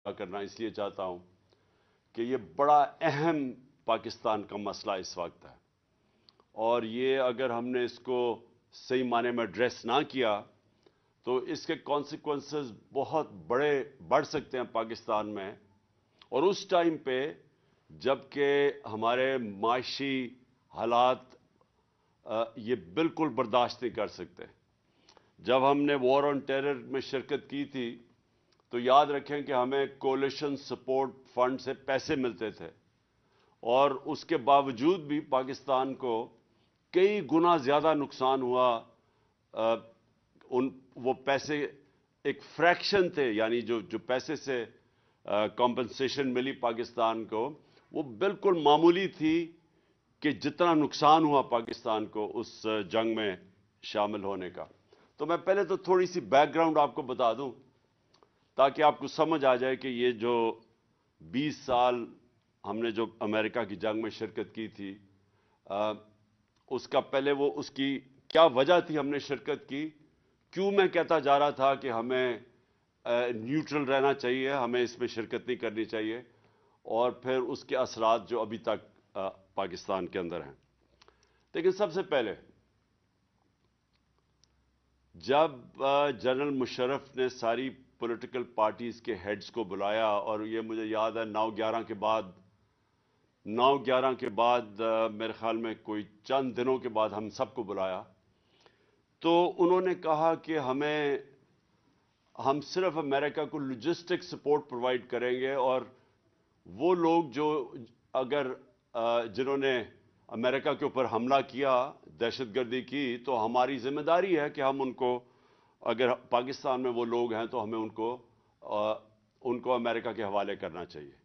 کرنا اس لیے چاہتا ہوں کہ یہ بڑا اہم پاکستان کا مسئلہ اس وقت ہے، اور یہ اگر ہم نے اس کو صحیح معنی میں ایڈریس نہ کیا تو اس کے کانسیکوینسز بہت بڑے بڑھ سکتے ہیں پاکستان میں، اور اس ٹائم پہ جب کہ ہمارے معاشی حالات یہ بالکل برداشت نہیں کر سکتے۔ جب ہم نے وار آن ٹیرر میں شرکت کی تھی تو یاد رکھیں کہ ہمیں کولیشن سپورٹ فنڈ سے پیسے ملتے تھے، اور اس کے باوجود بھی پاکستان کو کئی گنا زیادہ نقصان ہوا۔ وہ پیسے ایک فریکشن تھے، یعنی جو پیسے سے کمپنسیشن ملی پاکستان کو وہ بالکل معمولی تھی کہ جتنا نقصان ہوا پاکستان کو اس جنگ میں شامل ہونے کا۔ تو میں پہلے تو تھوڑی سی بیک گراؤنڈ آپ کو بتا دوں تاکہ آپ کو سمجھ آ جائے کہ یہ جو 20 سال ہم نے جو امریکہ کی جنگ میں شرکت کی تھی، اس کا پہلے اس کی کیا وجہ تھی ہم نے شرکت کی، کیوں میں کہتا جا رہا تھا کہ ہمیں نیوٹرل رہنا چاہیے، ہمیں اس میں شرکت نہیں کرنی چاہیے، اور پھر اس کے اثرات جو ابھی تک پاکستان کے اندر ہیں۔ لیکن سب سے پہلے جب جنرل مشرف نے ساری پولیٹیکل پارٹیز کے ہیڈز کو بلایا، اور یہ مجھے یاد ہے 9/11 کے بعد میرے خیال میں کوئی چند دنوں کے بعد ہم سب کو بلایا، تو انہوں نے کہا کہ ہم صرف امریکہ کو لاجسٹک سپورٹ پرووائڈ کریں گے، اور وہ لوگ جنہوں نے امریکہ کے اوپر حملہ کیا، دہشت گردی کی، تو ہماری ذمہ داری ہے کہ ہم ان کو، اگر پاکستان میں وہ لوگ ہیں تو ہمیں ان کو امریکہ کے حوالے کرنا چاہیے۔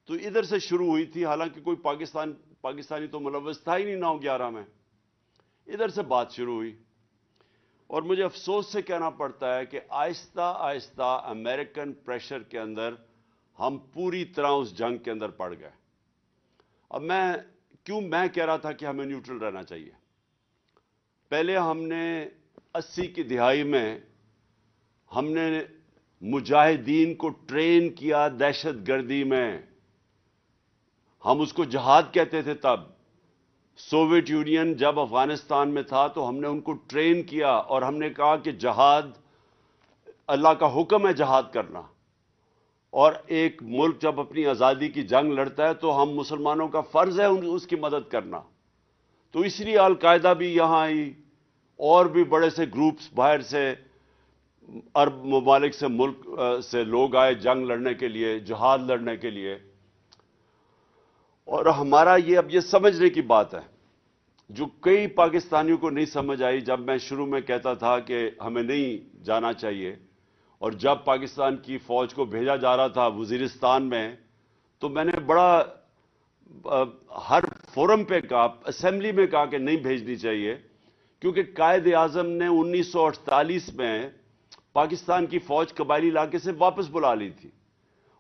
تو ادھر سے شروع ہوئی تھی، حالانکہ کوئی پاکستانی تو ملوث تھا ہی نہیں 9/11 میں، ادھر سے بات شروع ہوئی۔ اور مجھے افسوس سے کہنا پڑتا ہے کہ آہستہ آہستہ امریکن پریشر کے اندر ہم پوری طرح اس جنگ کے اندر پڑ گئے۔ اب میں کہہ رہا تھا کہ ہمیں نیوٹرل رہنا چاہیے۔ پہلے ہم نے 80 کی دہائی میں ہم نے مجاہدین کو ٹرین کیا دہشت گردی میں، ہم اس کو جہاد کہتے تھے تب۔ سوویت یونین جب افغانستان میں تھا تو ہم نے ان کو ٹرین کیا، اور ہم نے کہا کہ جہاد اللہ کا حکم ہے، جہاد کرنا، اور ایک ملک جب اپنی آزادی کی جنگ لڑتا ہے تو ہم مسلمانوں کا فرض ہے اس کی مدد کرنا۔ تو اس لیے القاعدہ بھی یہاں آئی، اور بھی بڑے سے گروپس باہر سے، عرب ممالک سے، ملک سے لوگ آئے جنگ لڑنے کے لیے، جہاد لڑنے کے لیے۔ اور ہمارا اب یہ سمجھنے کی بات ہے جو کئی پاکستانیوں کو نہیں سمجھ آئی، جب میں شروع میں کہتا تھا کہ ہمیں نہیں جانا چاہیے، اور جب پاکستان کی فوج کو بھیجا جا رہا تھا وزیرستان میں، تو میں نے ہر فورم پہ کہا، اسمبلی میں کہا کہ نہیں بھیجنی چاہیے، کیونکہ قائد اعظم نے 1948 میں پاکستان کی فوج قبائلی علاقے سے واپس بلا لی تھی،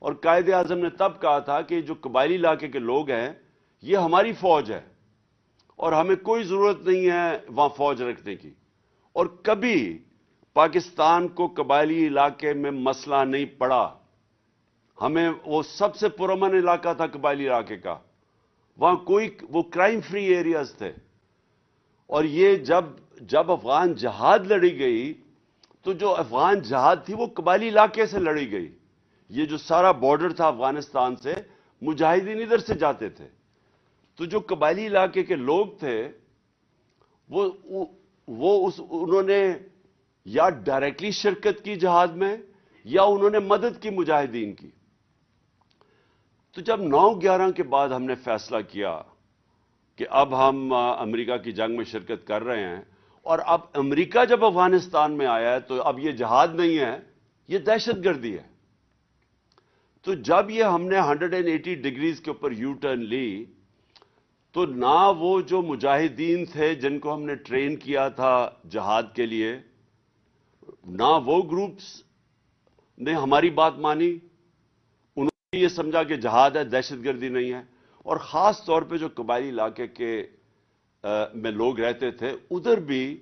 اور قائد اعظم نے تب کہا تھا کہ جو قبائلی علاقے کے لوگ ہیں یہ ہماری فوج ہے، اور ہمیں کوئی ضرورت نہیں ہے وہاں فوج رکھنے کی۔ اور کبھی پاکستان کو قبائلی علاقے میں مسئلہ نہیں پڑا، ہمیں وہ سب سے پرامن علاقہ تھا قبائلی علاقے کا، وہاں وہ کرائم فری ایریاز تھے۔ اور یہ جب افغان جہاد لڑی گئی تو جو افغان جہاد تھی وہ قبائلی علاقے سے لڑی گئی۔ یہ جو سارا بارڈر تھا افغانستان سے، مجاہدین ادھر سے جاتے تھے، تو جو قبائلی علاقے کے لوگ تھے انہوں نے یا ڈائریکٹلی شرکت کی جہاد میں، یا انہوں نے مدد کی مجاہدین کی۔ تو جب 9/11 کے بعد ہم نے فیصلہ کیا کہ اب ہم امریکہ کی جنگ میں شرکت کر رہے ہیں، اور اب امریکہ جب افغانستان میں آیا ہے تو اب یہ جہاد نہیں ہے، یہ دہشت گردی ہے۔ تو جب یہ ہم نے 180 ڈگریز کے اوپر یو ٹرن لی، تو نہ وہ جو مجاہدین تھے جن کو ہم نے ٹرین کیا تھا جہاد کے لیے، نہ وہ گروپس نے ہماری بات مانی، انہوں نے یہ سمجھا کہ جہاد ہے، دہشت گردی نہیں ہے۔ اور خاص طور پہ جو قبائلی علاقے میں لوگ رہتے تھے، ادھر بھی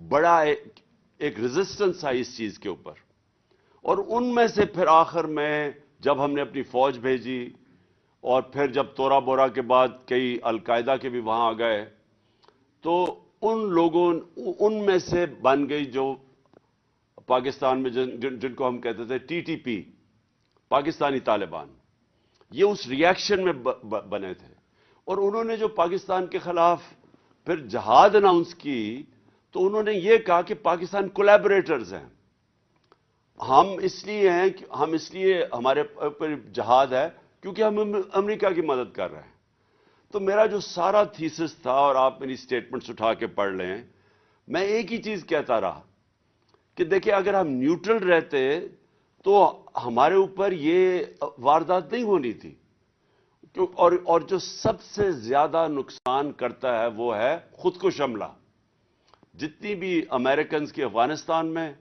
بڑا ایک ریزسٹنس ہے اس چیز کے اوپر، اور ان میں سے پھر آخر میں جب ہم نے اپنی فوج بھیجی اور پھر جب تورا بورا کے بعد کئی القاعدہ کے بھی وہاں آ گئے تو ان لوگوں ان میں سے بن گئی جو پاکستان میں جن کو ہم کہتے تھے T T P, Pakistani Taliban, یہ اس ریاکشن میں بنے تھے اور انہوں نے جو پاکستان کے خلاف پھر جہاد اناؤنس کی تو انہوں نے یہ کہا کہ پاکستان کولیبریٹرز ہیں، ہم اس لیے ہمارے پر جہاد ہے کیونکہ ہم امریکہ کی مدد کر رہے ہیں۔ تو میرا جو سارا تھیسس تھا، اور آپ میری سٹیٹمنٹس اٹھا کے پڑھ لیں، میں ایک ہی چیز کہتا رہا کہ دیکھیں اگر ہم نیوٹرل رہتے تو ہمارے اوپر یہ واردات نہیں ہونی تھی، اور جو سب سے زیادہ نقصان کرتا ہے وہ ہے خود کش حملہ۔ جتنی بھی امریکنز کی افغانستان میں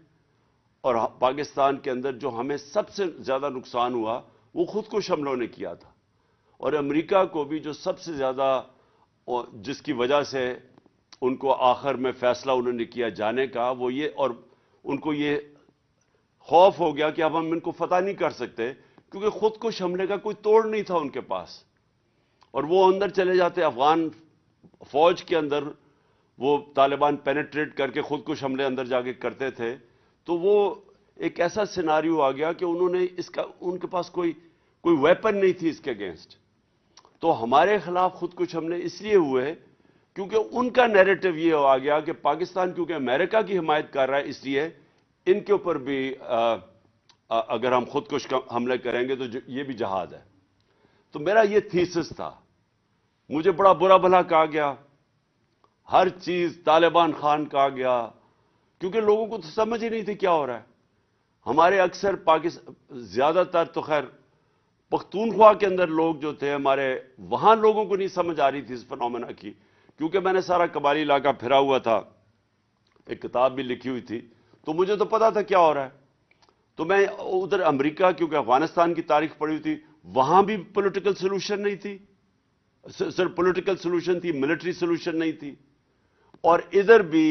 اور پاکستان کے اندر جو ہمیں سب سے زیادہ نقصان ہوا وہ خود کش حملوں نے کیا تھا، اور امریکہ کو بھی جو سب سے زیادہ، جس کی وجہ سے ان کو آخر میں فیصلہ انہوں نے کیا جانے کا، وہ یہ، اور ان کو یہ خوف ہو گیا کہ اب ہم ان کو فتح نہیں کر سکتے کیونکہ خود کش حملے کا کوئی توڑ نہیں تھا ان کے پاس، اور وہ اندر چلے جاتے افغان فوج کے اندر، وہ طالبان پینیٹریٹ کر کے خود کش حملے اندر جا کے کرتے تھے، تو وہ ایک ایسا سیناریو آ گیا کہ انہوں نے ان کے پاس کوئی ویپن نہیں تھی اس کے اگینسٹ۔ تو ہمارے خلاف خود کش حملے اس لیے ہوئے کیونکہ ان کا نیریٹو یہ آ گیا کہ پاکستان کیونکہ امریکہ کی حمایت کر رہا ہے اس لیے ان کے اوپر بھی اگر ہم خود کش حملے کریں گے تو یہ بھی جہاد ہے۔ تو میرا یہ تھیسس تھا، مجھے بڑا برا بھلا کہا گیا، ہر چیز طالبان خان کہا گیا، کیونکہ لوگوں کو تو سمجھ ہی نہیں تھی کیا ہو رہا ہے۔ ہمارے اکثر زیادہ تر تو خیر پختونخوا کے اندر لوگ جو تھے ہمارے، وہاں لوگوں کو نہیں سمجھ آ رہی تھی اس فنومینا کی، کیونکہ میں نے سارا قبائلی علاقہ پھرا ہوا تھا، ایک کتاب بھی لکھی ہوئی تھی، تو مجھے تو پتا تھا کیا ہو رہا ہے۔ تو میں ادھر امریکہ، کیونکہ افغانستان کی تاریخ پڑھی ہوئی تھی، وہاں بھی پولیٹیکل سولوشن نہیں تھی، صرف پولیٹیکل سولوشن تھی، ملٹری سولوشن نہیں تھی، اور ادھر بھی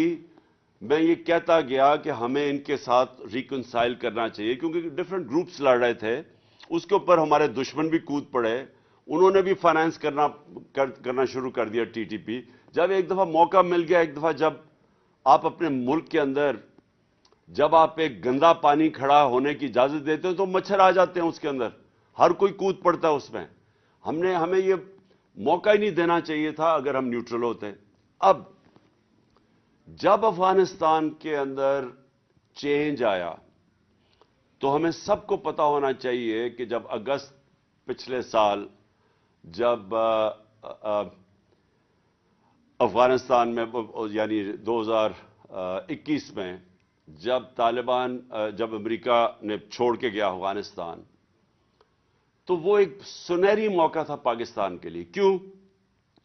میں یہ کہتا گیا کہ ہمیں ان کے ساتھ ریکنسائل کرنا چاہیے کیونکہ ڈفرینٹ گروپس لڑ رہے تھے، اس کے اوپر ہمارے دشمن بھی کود پڑے، انہوں نے بھی فائنانس کرنا شروع کر دیا ٹی ٹی پی۔ جب ایک دفعہ موقع مل گیا، ایک دفعہ جب آپ اپنے ملک کے اندر جب آپ ایک گندا پانی کھڑا ہونے کی اجازت دیتے ہو تو مچھر آ جاتے ہیں اس کے اندر، ہر کوئی کود پڑتا ہے اس میں۔ ہمیں یہ موقع ہی نہیں دینا چاہیے تھا اگر ہم نیوٹرل ہوتے۔ اب جب افغانستان کے اندر چینج آیا تو ہمیں سب کو پتا ہونا چاہیے کہ جب اگست پچھلے سال جب افغانستان میں یعنی 2021 میں جب طالبان، جب امریکہ نے چھوڑ کے گیا افغانستان، تو وہ ایک سنہری موقع تھا پاکستان کے لیے۔ کیوں؟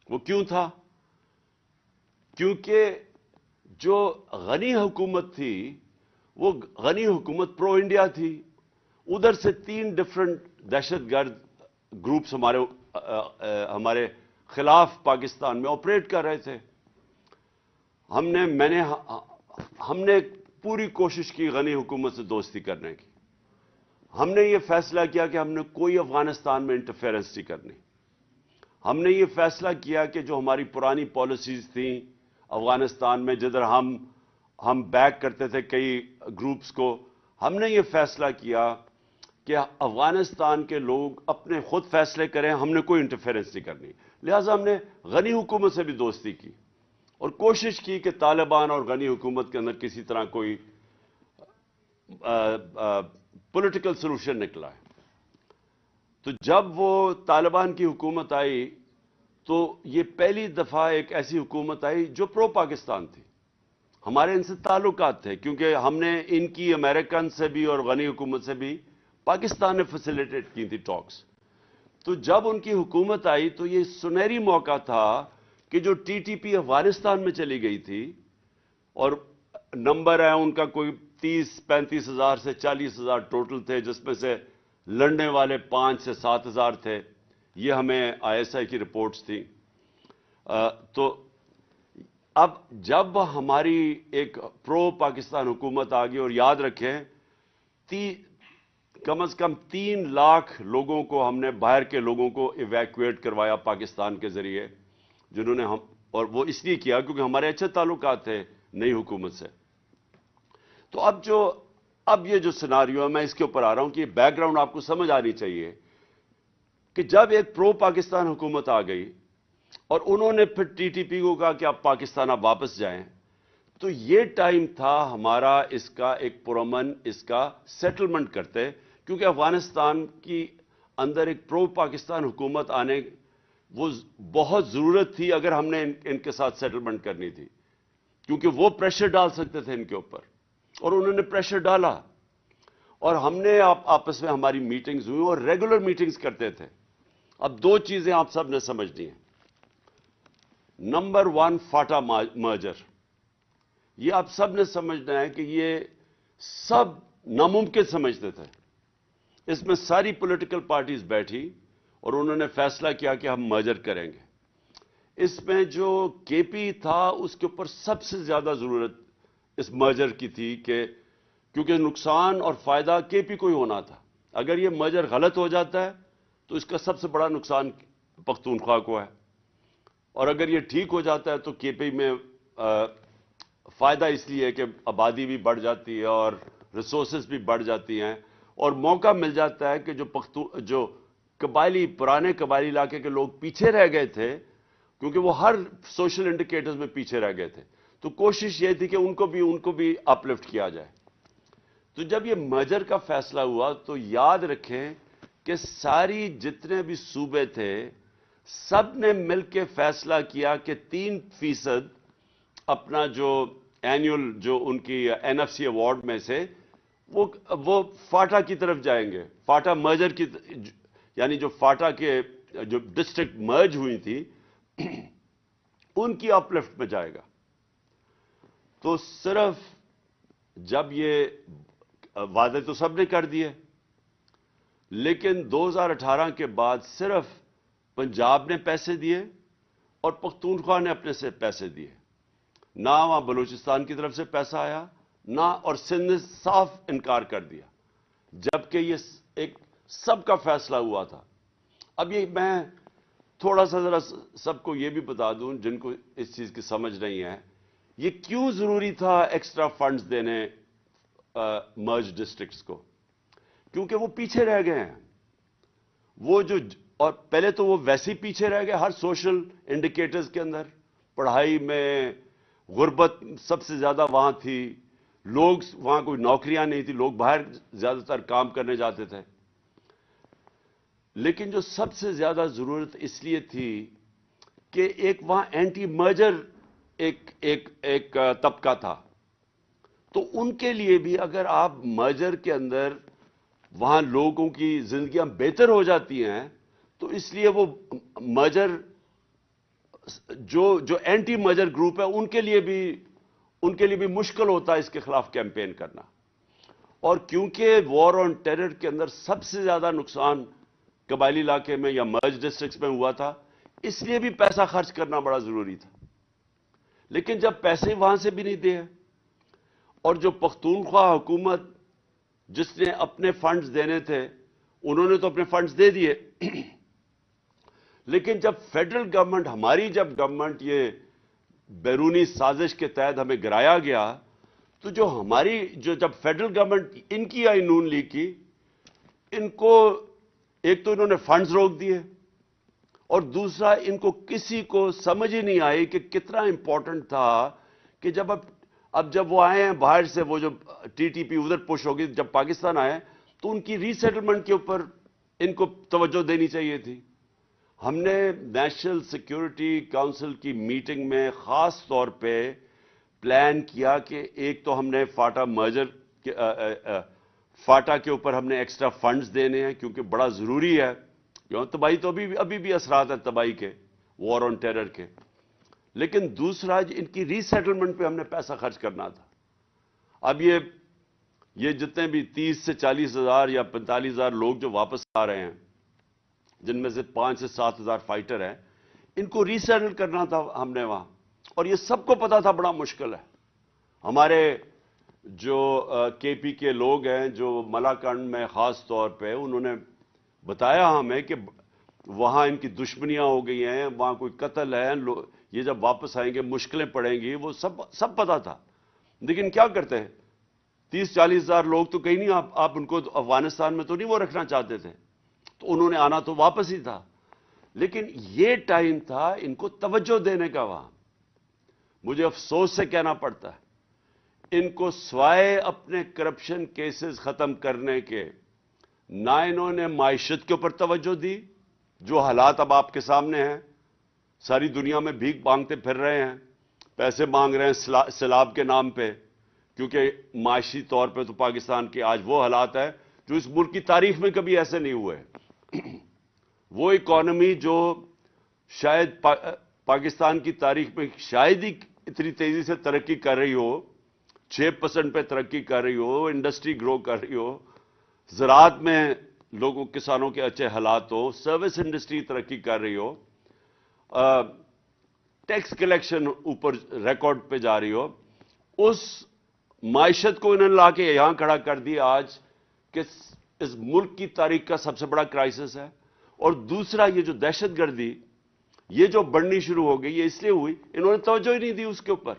وہ کیوں تھا؟ کیونکہ جو غنی حکومت تھی وہ غنی حکومت پرو انڈیا تھی، ادھر سے 3 ڈفرنٹ دہشت گرد گروپس ہمارے خلاف پاکستان میں آپریٹ کر رہے تھے۔ ہم نے پوری کوشش کی غنی حکومت سے دوستی کرنے کی، ہم نے یہ فیصلہ کیا کہ ہم نے کوئی افغانستان میں انٹرفیئرنس نہیں کرنی، ہم نے یہ فیصلہ کیا کہ جو ہماری پرانی پالیسیز تھیں افغانستان میں، جدھر ہم بیک کرتے تھے کئی گروپس کو، ہم نے یہ فیصلہ کیا کہ افغانستان کے لوگ اپنے خود فیصلے کریں، ہم نے کوئی انٹرفیئرنس نہیں کرنی۔ لہٰذا ہم نے غنی حکومت سے بھی دوستی کی اور کوشش کی کہ طالبان اور غنی حکومت کے اندر کسی طرح کوئی پولیٹیکل سولوشن نکلا ہے۔ تو جب وہ طالبان کی حکومت آئی تو یہ پہلی دفعہ ایک ایسی حکومت آئی جو پرو پاکستان تھی۔ ہمارے ان سے تعلقات تھے کیونکہ ہم نے ان کی امریکن سے بھی اور غنی حکومت سے بھی پاکستان نے فیسیلیٹیٹ کی تھی ٹاکس۔ تو جب ان کی حکومت آئی تو یہ سنہری موقع تھا کہ جو ٹی ٹی پی افغانستان میں چلی گئی تھی، اور نمبر ہے ان کا کوئی 30-35 ہزار سے 40 ہزار ٹوٹل تھے، جس میں سے لڑنے والے 5 سے 7 ہزار تھے، یہ ہمیں آئی ایس آئی کی رپورٹس تھیں۔ تو اب جب ہماری ایک پرو پاکستان حکومت آ گئی، اور یاد رکھیں کم از کم 3 لاکھ لوگوں کو ہم نے باہر کے لوگوں کو ایویکویٹ کروایا پاکستان کے ذریعے، جنہوں نے اور وہ اس لیے کیا کیونکہ ہمارے اچھے تعلقات تھے نئی حکومت سے۔ تو اب یہ جو سیناریو ہے، میں اس کے اوپر آ رہا ہوں کہ بیک گراؤنڈ آپ کو سمجھ آنی چاہیے کہ جب ایک پرو پاکستان حکومت آ گئی اور انہوں نے پھر ٹی ٹی پی کو کہا کہ آپ پاکستان آپ واپس جائیں، تو یہ ٹائم تھا ہمارا اس کا ایک پرامن اس کا سیٹلمنٹ کرتے، کیونکہ افغانستان کی اندر ایک پرو پاکستان حکومت آنے وہ بہت ضرورت تھی اگر ہم نے ان کے ساتھ سیٹلمنٹ کرنی تھی، کیونکہ وہ پریشر ڈال سکتے تھے ان کے اوپر، اور انہوں نے پریشر ڈالا، اور ہم نے آپس میں ہماری میٹنگز ہوئی اور ریگولر میٹنگز کرتے تھے۔ اب 2 چیزیں آپ سب نے سمجھنی ہیں۔ نمبر 1، فاٹا مرجر، یہ آپ سب نے سمجھنا ہے کہ یہ سب ناممکن سمجھتے تھے۔ اس میں ساری پولیٹیکل پارٹیز بیٹھی اور انہوں نے فیصلہ کیا کہ ہم مرجر کریں گے۔ اس میں جو کے پی تھا اس کے اوپر سب سے زیادہ ضرورت اس مرجر کی تھی، کیونکہ نقصان اور فائدہ کے پی کو ہی ہونا تھا۔ اگر یہ مرجر غلط ہو جاتا ہے تو اس کا سب سے بڑا نقصان پختونخوا کو ہے، اور اگر یہ ٹھیک ہو جاتا ہے تو کے پی میں فائدہ اس لیے ہے کہ آبادی بھی بڑھ جاتی ہے اور ریسورسز بھی بڑھ جاتی ہیں، اور موقع مل جاتا ہے کہ جو پرانے قبائلی علاقے کے لوگ پیچھے رہ گئے تھے، کیونکہ وہ ہر سوشل انڈیکیٹرز میں پیچھے رہ گئے تھے، تو کوشش یہ تھی کہ ان کو بھی اپ لفٹ کیا جائے۔ تو جب یہ مرجر کا فیصلہ ہوا تو یاد رکھیں کہ ساری جتنے بھی صوبے تھے سب نے مل کے فیصلہ کیا کہ 3% اپنا جو اینیول جو ان کی این ایف سی ایوارڈ میں سے وہ فاٹا کی طرف جائیں گے، فاٹا مرجر کی، یعنی جو فاٹا کے جو ڈسٹرکٹ مرج ہوئی تھی ان کی اپ لفٹ میں جائے گا۔ تو صرف جب یہ وعدے تو سب نے کر دیے، لیکن 2018 کے بعد صرف پنجاب نے پیسے دیے اور پختونخوا نے اپنے سے پیسے دیے، نہ وہاں بلوچستان کی طرف سے پیسہ آیا نہ، اور سندھ نے صاف انکار کر دیا، جبکہ یہ ایک سب کا فیصلہ ہوا تھا۔ اب یہ میں تھوڑا سا ذرا سب کو یہ بھی بتا دوں جن کو اس چیز کی سمجھ نہیں ہے، یہ کیوں ضروری تھا ایکسٹرا فنڈز دینے مرج ڈسٹرکٹس کو؟ کیونکہ وہ پیچھے رہ گئے ہیں، اور پہلے تو وہ ویسے ہی پیچھے رہ گئے ہر سوشل انڈیکیٹرز کے اندر، پڑھائی میں غربت سب سے زیادہ وہاں تھی، لوگ وہاں کوئی نوکریاں نہیں تھی، لوگ باہر زیادہ تر کام کرنے جاتے تھے۔ لیکن جو سب سے زیادہ ضرورت اس لیے تھی کہ ایک وہاں اینٹی مرجر ایک طبقہ تھا، تو ان کے لیے بھی اگر آپ مرجر کے اندر وہاں لوگوں کی زندگیاں بہتر ہو جاتی ہیں تو اس لیے وہ مرجر جو اینٹی مرجر گروپ ہے ان کے لیے بھی مشکل ہوتا ہے اس کے خلاف کیمپین کرنا۔ اور کیونکہ وار آن ٹیرر کے اندر سب سے زیادہ نقصان قبائلی علاقے میں یا مرج ڈسٹرکٹس میں ہوا تھا، اس لیے بھی پیسہ خرچ کرنا بڑا ضروری تھا۔ لیکن جب پیسے وہاں سے بھی نہیں دیے، اور جو پختونخوا حکومت جس نے اپنے فنڈز دینے تھے انہوں نے تو اپنے فنڈز دے دیے، لیکن جب فیڈرل گورنمنٹ جب گورنمنٹ یہ بیرونی سازش کے تحت ہمیں گرایا گیا، تو جب فیڈرل گورنمنٹ ان کی آئی نون لیگ کی، ان کو ایک تو انہوں نے فنڈز روک دیے، اور دوسرا ان کو کسی کو سمجھ ہی نہیں آئی کہ کتنا امپورٹنٹ تھا کہ جب وہ آئے ہیں باہر سے، وہ جو ٹی ٹی پی ادھر پش ہوگی، جب پاکستان آئے تو ان کی ری سیٹلمنٹ کے اوپر ان کو توجہ دینی چاہیے تھی۔ ہم نے نیشنل سیکیورٹی کونسل کی میٹنگ میں خاص طور پہ پلان کیا کہ ایک تو ہم نے فاٹا کے اوپر ہم نے ایکسٹرا فنڈز دینے ہیں، کیونکہ بڑا ضروری ہے، تباہی تو ابھی بھی اثرات ہیں تباہی کے، وار آن ٹیرر کے، لیکن دوسرا ان کی ری سیٹلمنٹ پہ ہم نے پیسہ خرچ کرنا تھا۔ اب یہ جتنے بھی 30 سے 40 ہزار یا 45 ہزار لوگ جو واپس آ رہے ہیں، جن میں سے 5 سے 7 ہزار فائٹر ہیں، ان کو ری سیٹل کرنا تھا ہم نے وہاں، اور یہ سب کو پتا تھا بڑا مشکل ہے۔ ہمارے جو کے پی کے لوگ ہیں جو ملاکنڈ میں خاص طور پہ انہوں نے بتایا ہمیں کہ وہاں ان کی دشمنیاں ہو گئی ہیں، وہاں کوئی قتل ہے، یہ جب واپس آئیں گے مشکلیں پڑیں گی، وہ سب پتا تھا. لیکن کیا کرتے ہیں، 30-40 ہزار لوگ تو کہیں نہیں، آپ ان کو افغانستان میں تو نہیں وہ رکھنا چاہتے تھے، تو انہوں نے آنا تو واپس ہی تھا. لیکن یہ ٹائم تھا ان کو توجہ دینے کا. وہاں مجھے افسوس سے کہنا پڑتا ہے ان کو سوائے اپنے کرپشن کیسز ختم کرنے کے نہ انہوں نے معیشت کے اوپر توجہ دی. جو حالات اب آپ کے سامنے ہیں، ساری دنیا میں بھیک مانگتے پھر رہے ہیں، پیسے مانگ رہے ہیں سیلاب کے نام پہ، کیونکہ معاشی طور پہ تو پاکستان کے آج وہ حالات ہیں جو اس ملک کی تاریخ میں کبھی ایسے نہیں ہوئے. وہ اکانومی جو شاید پاکستان کی تاریخ میں شاید ہی اتنی تیزی سے ترقی کر رہی ہو، 6% پہ ترقی کر رہی ہو، انڈسٹری گرو کر رہی ہو، زراعت میں لوگوں کسانوں کے اچھے حالات ہو، سروس انڈسٹری ترقی کر رہی ہو، ٹیکس کلیکشن اوپر ریکارڈ پہ جا رہی ہو، اس معیشت کو انہوں نے لا کے یہاں کھڑا کر دیا آج کہ اس ملک کی تاریخ کا سب سے بڑا کرائسس ہے. اور دوسرا یہ جو دہشت گردی یہ جو بڑھنی شروع ہو گئی، یہ اس لیے ہوئی انہوں نے توجہ ہی نہیں دی اس کے اوپر.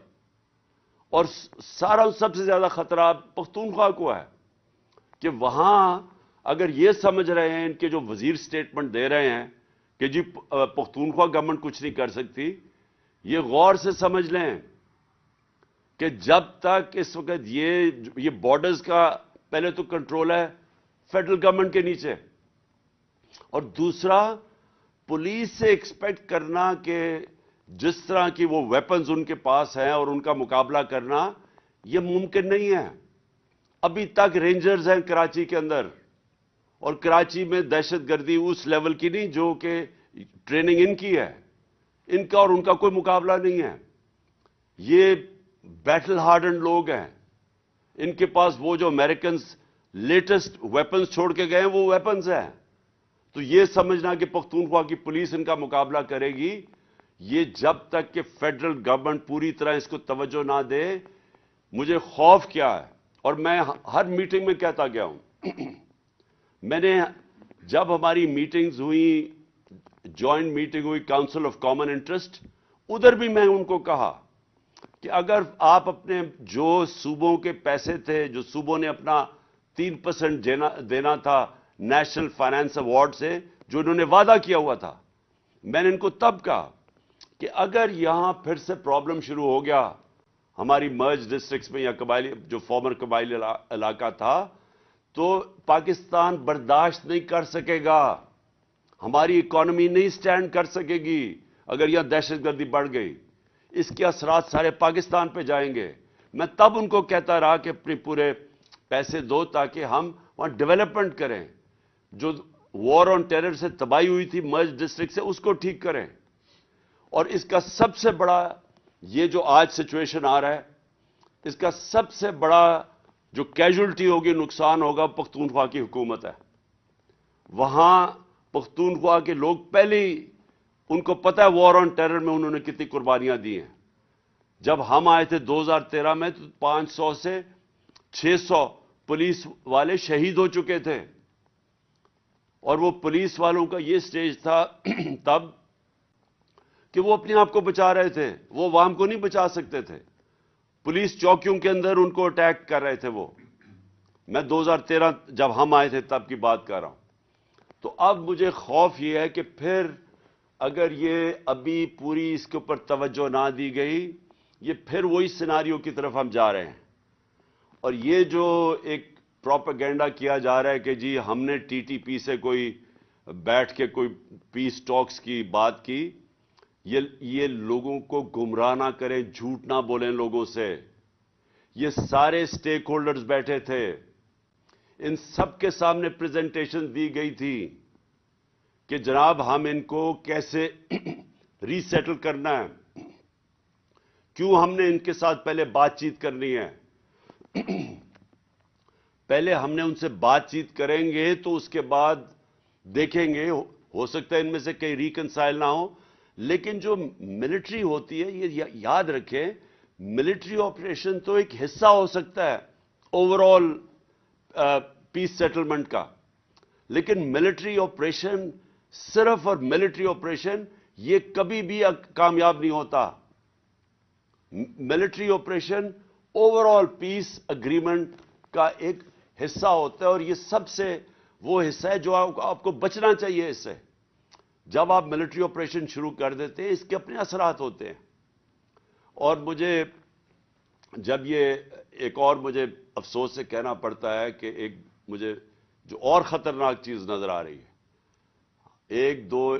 اور سب سے زیادہ خطرہ پختونخوا کو ہے کہ وہاں اگر یہ سمجھ رہے ہیں ان کے جو وزیر سٹیٹمنٹ دے رہے ہیں کہ جی پختونخوا گورنمنٹ کچھ نہیں کر سکتی، یہ غور سے سمجھ لیں کہ جب تک اس وقت یہ بارڈرز کا پہلے تو کنٹرول ہے فیڈرل گورنمنٹ کے نیچے، اور دوسرا پولیس سے ایکسپیکٹ کرنا کہ جس طرح کی وہ ویپنز ان کے پاس ہیں اور ان کا مقابلہ کرنا یہ ممکن نہیں ہے. ابھی تک رینجرز ہیں کراچی کے اندر، اور کراچی میں دہشت گردی اس لیول کی نہیں جو کہ ٹریننگ ان کی ہے، ان کا اور ان کا کوئی مقابلہ نہیں ہے. یہ بیٹل ہارڈنڈ لوگ ہیں، ان کے پاس وہ جو امریکنز لیٹسٹ ویپنز چھوڑ کے گئے ہیں وہ ویپنز ہیں. تو یہ سمجھنا کہ پختونخوا کی پولیس ان کا مقابلہ کرے گی، یہ جب تک کہ فیڈرل گورنمنٹ پوری طرح اس کو توجہ نہ دے، مجھے خوف کیا ہے. اور میں ہر میٹنگ میں کہتا گیا ہوں میں نے جب ہماری میٹنگز ہوئی، جوائنٹ میٹنگ ہوئی کاؤنسل آف کامن انٹرسٹ، ادھر بھی میں ان کو کہا کہ اگر آپ اپنے جو صوبوں کے پیسے تھے، جو صوبوں نے اپنا 3% دینا تھا نیشنل فائنانس ایوارڈ سے، جو انہوں نے وعدہ کیا ہوا تھا، میں نے ان کو تب کہا کہ اگر یہاں پھر سے پرابلم شروع ہو گیا ہماری مرج ڈسٹرکٹس میں یا قبائلی جو فارمر قبائلی علاقہ تھا، تو پاکستان برداشت نہیں کر سکے گا، ہماری اکانومی نہیں سٹینڈ کر سکے گی اگر یہ دہشت گردی بڑھ گئی. اس کے اثرات سارے پاکستان پہ جائیں گے. میں تب ان کو کہتا رہا کہ اپنے پورے پیسے دو تاکہ ہم وہاں ڈیولپمنٹ کریں، جو وار آن ٹیرر سے تباہی ہوئی تھی مرج ڈسٹرکٹ سے اس کو ٹھیک کریں. اور اس کا سب سے بڑا یہ جو آج سچویشن آ رہا ہے، اس کا سب سے بڑا جو کیجولٹی ہوگی، نقصان ہوگا، پختونخوا کی حکومت ہے. وہاں پختونخوا کے لوگ پہلے ہی ان کو پتہ ہے وار آن ٹیرر میں انہوں نے کتنی قربانیاں دی ہیں. جب ہم آئے تھے 2013 میں تو 500 سے 600 پولیس والے شہید ہو چکے تھے، اور وہ پولیس والوں کا یہ سٹیج تھا تب کہ وہ اپنے آپ کو بچا رہے تھے، وہ عوام کو نہیں بچا سکتے تھے. پولیس چوکیوں کے اندر ان کو اٹیک کر رہے تھے. وہ میں 2013 جب ہم آئے تھے تب کی بات کر رہا ہوں. تو اب مجھے خوف یہ ہے کہ پھر اگر یہ ابھی پوری اس کے اوپر توجہ نہ دی گئی، یہ پھر وہی سیناریو کی طرف ہم جا رہے ہیں. اور یہ جو ایک پروپیگنڈا کیا جا رہا ہے کہ جی ہم نے ٹی ٹی پی سے کوئی بیٹھ کے کوئی پیس ٹاکس کی بات کی، یہ لوگوں کو گمراہ نہ کریں، جھوٹ نہ بولیں لوگوں سے. یہ سارے سٹیک ہولڈرز بیٹھے تھے، ان سب کے سامنے پریزنٹیشن دی گئی تھی کہ جناب ہم ان کو کیسے ری سیٹل کرنا ہے، کیوں ہم نے ان کے ساتھ پہلے بات چیت کرنی ہے. پہلے ہم نے ان سے بات چیت کریں گے تو اس کے بعد دیکھیں گے، ہو سکتا ہے ان میں سے کئی ریکنسائل نہ ہو. لیکن جو ملٹری ہوتی ہے، یہ یاد رکھیں، ملٹری آپریشن تو ایک حصہ ہو سکتا ہے اوور آل پیس سیٹلمنٹ کا. لیکن ملٹری آپریشن صرف اور ملٹری آپریشن یہ کبھی بھی کامیاب نہیں ہوتا. ملٹری آپریشن اوور آل پیس اگریمنٹ کا ایک حصہ ہوتا ہے, اور یہ سب سے وہ حصہ ہے جو آپ کو بچنا چاہیے اس سے. جب آپ ملٹری آپریشن شروع کر دیتے ہیں اس کے اپنے اثرات ہوتے ہیں. اور مجھے جب یہ ایک اور مجھے افسوس سے کہنا پڑتا ہے کہ ایک مجھے جو اور خطرناک چیز نظر آ رہی ہے, ایک دو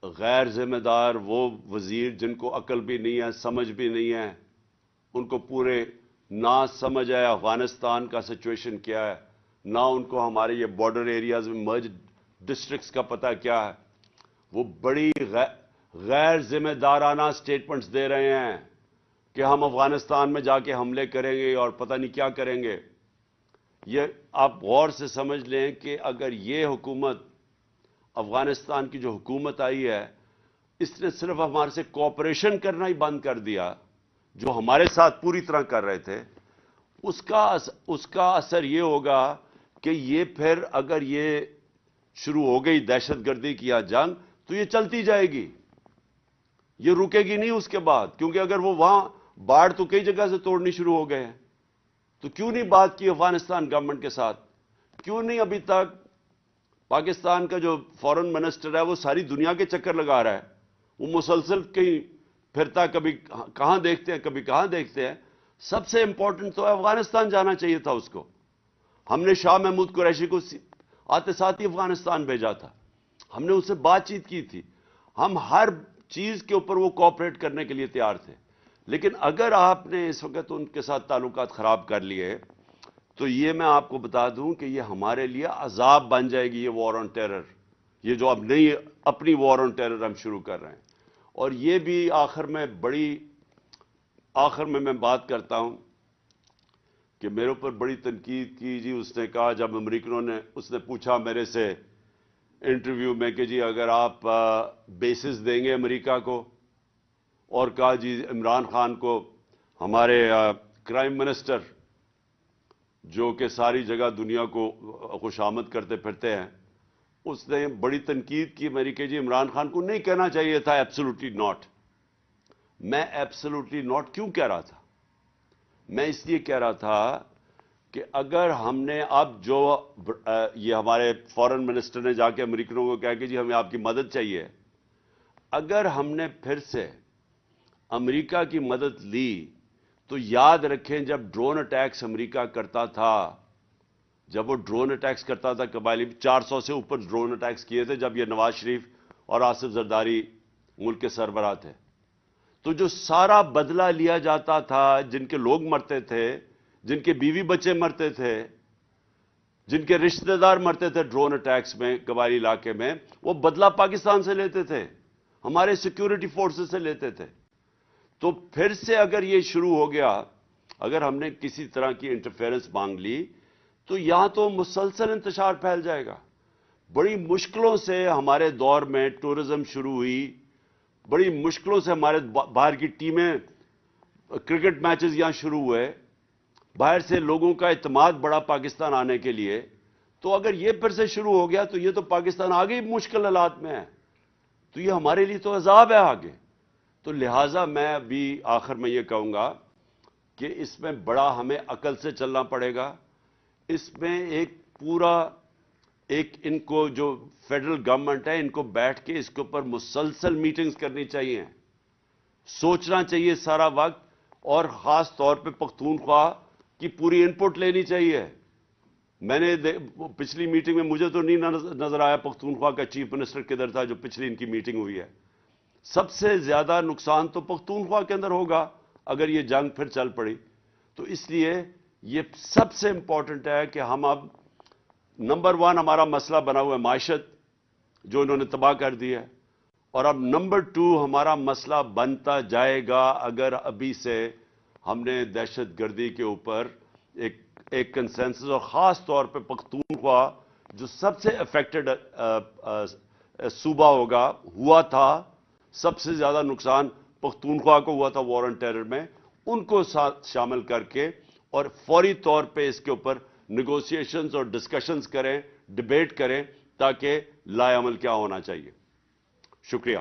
غیر ذمہ دار وہ وزیر جن کو عقل بھی نہیں ہے, سمجھ بھی نہیں ہے, ان کو پورے نہ سمجھ ہے افغانستان کا سچویشن کیا ہے, نہ ان کو ہمارے یہ بارڈر ایریاز میں مرج ڈسٹرکٹس کا پتہ کیا ہے. وہ بڑی غیر ذمہ دارانہ سٹیٹمنٹس دے رہے ہیں کہ ہم افغانستان میں جا کے حملے کریں گے اور پتہ نہیں کیا کریں گے. یہ آپ غور سے سمجھ لیں کہ اگر یہ حکومت, افغانستان کی جو حکومت آئی ہے, اس نے صرف ہمارے سے کوآپریشن کرنا ہی بند کر دیا جو ہمارے ساتھ پوری طرح کر رہے تھے, اس کا اثر یہ ہوگا کہ یہ پھر اگر یہ شروع ہو گئی دہشت گردی کی یا جنگ تو یہ چلتی جائے گی, یہ رکے گی نہیں اس کے بعد. کیونکہ اگر وہ وہاں باڑ تو کئی جگہ سے توڑنی شروع ہو گئے ہیں, تو کیوں نہیں بات کی افغانستان گورنمنٹ کے ساتھ؟ کیوں نہیں ابھی تک پاکستان کا جو فورن منسٹر ہے وہ ساری دنیا کے چکر لگا رہا ہے, وہ مسلسل کہیں پھرتا, کبھی کہاں دیکھتے ہیں کبھی کہاں دیکھتے ہیں. سب سے امپورٹنٹ تو افغانستان جانا چاہیے تھا اس کو. ہم نے شاہ محمود قریشی کو آتے ساتھ ہی افغانستان بھیجا تھا, ہم نے اس سے بات چیت کی تھی, ہم ہر چیز کے اوپر وہ کوآپریٹ کرنے کے لیے تیار تھے. لیکن اگر آپ نے اس وقت ان کے ساتھ تعلقات خراب کر لیے تو یہ میں آپ کو بتا دوں کہ یہ ہمارے لیے عذاب بن جائے گی, یہ وار آن ٹیرر, یہ جو اب نئی اپنی وار آن ٹیرر ہم شروع کر رہے ہیں. اور یہ بھی آخر میں بات کرتا ہوں کہ میرے اوپر بڑی تنقید کی جی. اس نے کہا جب امریکنوں نے, اس نے پوچھا میرے سے انٹرویو میں کہ جی اگر آپ بیسز دیں گے امریکہ کو, اور کہا جی عمران خان کو, ہمارے کرائم منسٹر جو کہ ساری جگہ دنیا کو خوش آمد کرتے پھرتے ہیں, اس نے بڑی تنقید کی میری کہ جی عمران خان کو نہیں کہنا چاہیے تھا ایبسولوٹلی ناٹ. میں ایبسولوٹلی ناٹ کیوں کہہ رہا تھا؟ میں اس لیے کہہ رہا تھا کہ اگر ہم نے اب جو یہ ہمارے فورن منسٹر نے جا کے امریکنوں کو کہا کہ جی ہمیں آپ کی مدد چاہیے, اگر ہم نے پھر سے امریکہ کی مدد لی تو یاد رکھیں جب ڈرون اٹیکس امریکہ کرتا تھا, جب وہ ڈرون اٹیکس کرتا تھا قبائلی 400 سے اوپر ڈرون اٹیکس کیے تھے جب یہ نواز شریف اور آصف زرداری ملک کے سربراہ تھے, تو جو سارا بدلہ لیا جاتا تھا, جن کے لوگ مرتے تھے, جن کے بیوی بچے مرتے تھے, جن کے رشتہ دار مرتے تھے ڈرون اٹیکس میں قبائلی علاقے میں, وہ بدلہ پاکستان سے لیتے تھے, ہمارے سیکیورٹی فورسز سے لیتے تھے. تو پھر سے اگر یہ شروع ہو گیا, اگر ہم نے کسی طرح کی انٹرفیئرنس مانگ لی تو یہاں تو مسلسل انتشار پھیل جائے گا. بڑی مشکلوں سے ہمارے دور میں ٹورزم شروع ہوئی, بڑی مشکلوں سے ہمارے باہر کی ٹیمیں, کرکٹ میچز یہاں شروع ہوئے, باہر سے لوگوں کا اعتماد بڑا پاکستان آنے کے لیے. تو اگر یہ پھر سے شروع ہو گیا تو یہ تو پاکستان آگے ہی مشکل حالات میں ہے, تو یہ ہمارے لیے تو عذاب ہے آگے. تو لہٰذا میں ابھی آخر میں یہ کہوں گا کہ اس میں بڑا ہمیں عقل سے چلنا پڑے گا. اس میں ایک ان کو جو فیڈرل گورنمنٹ ہے, ان کو بیٹھ کے اس کے اوپر مسلسل میٹنگز کرنی چاہیے, سوچنا چاہیے سارا وقت, اور خاص طور پہ پختونخوا کی پوری ان پٹ لینی چاہیے. میں نے پچھلی میٹنگ میں مجھے تو نہیں نظر آیا پختونخوا کا چیف منسٹر کدھر تھا جو پچھلی ان کی میٹنگ ہوئی ہے. سب سے زیادہ نقصان تو پختونخوا کے اندر ہوگا اگر یہ جنگ پھر چل پڑی. تو اس لیے یہ سب سے امپورٹنٹ ہے کہ ہم اب نمبر 1 ہمارا مسئلہ بنا ہوا ہے معیشت جو انہوں نے تباہ کر دی ہے, اور اب نمبر 2 ہمارا مسئلہ بنتا جائے گا اگر ابھی سے ہم نے دہشت گردی کے اوپر ایک کنسنسس, اور خاص طور پہ پختونخوا جو سب سے افیکٹڈ صوبہ ہوا تھا, سب سے زیادہ نقصان پختونخوا کو ہوا تھا وار آن ٹیرر میں, ان کو ساتھ شامل کر کے اور فوری طور پہ اس کے اوپر نیگوسیشنز اور ڈسکشنز کریں، ڈیبیٹ کریں، تاکہ لائے عمل کیا ہونا چاہیے۔ شکریہ۔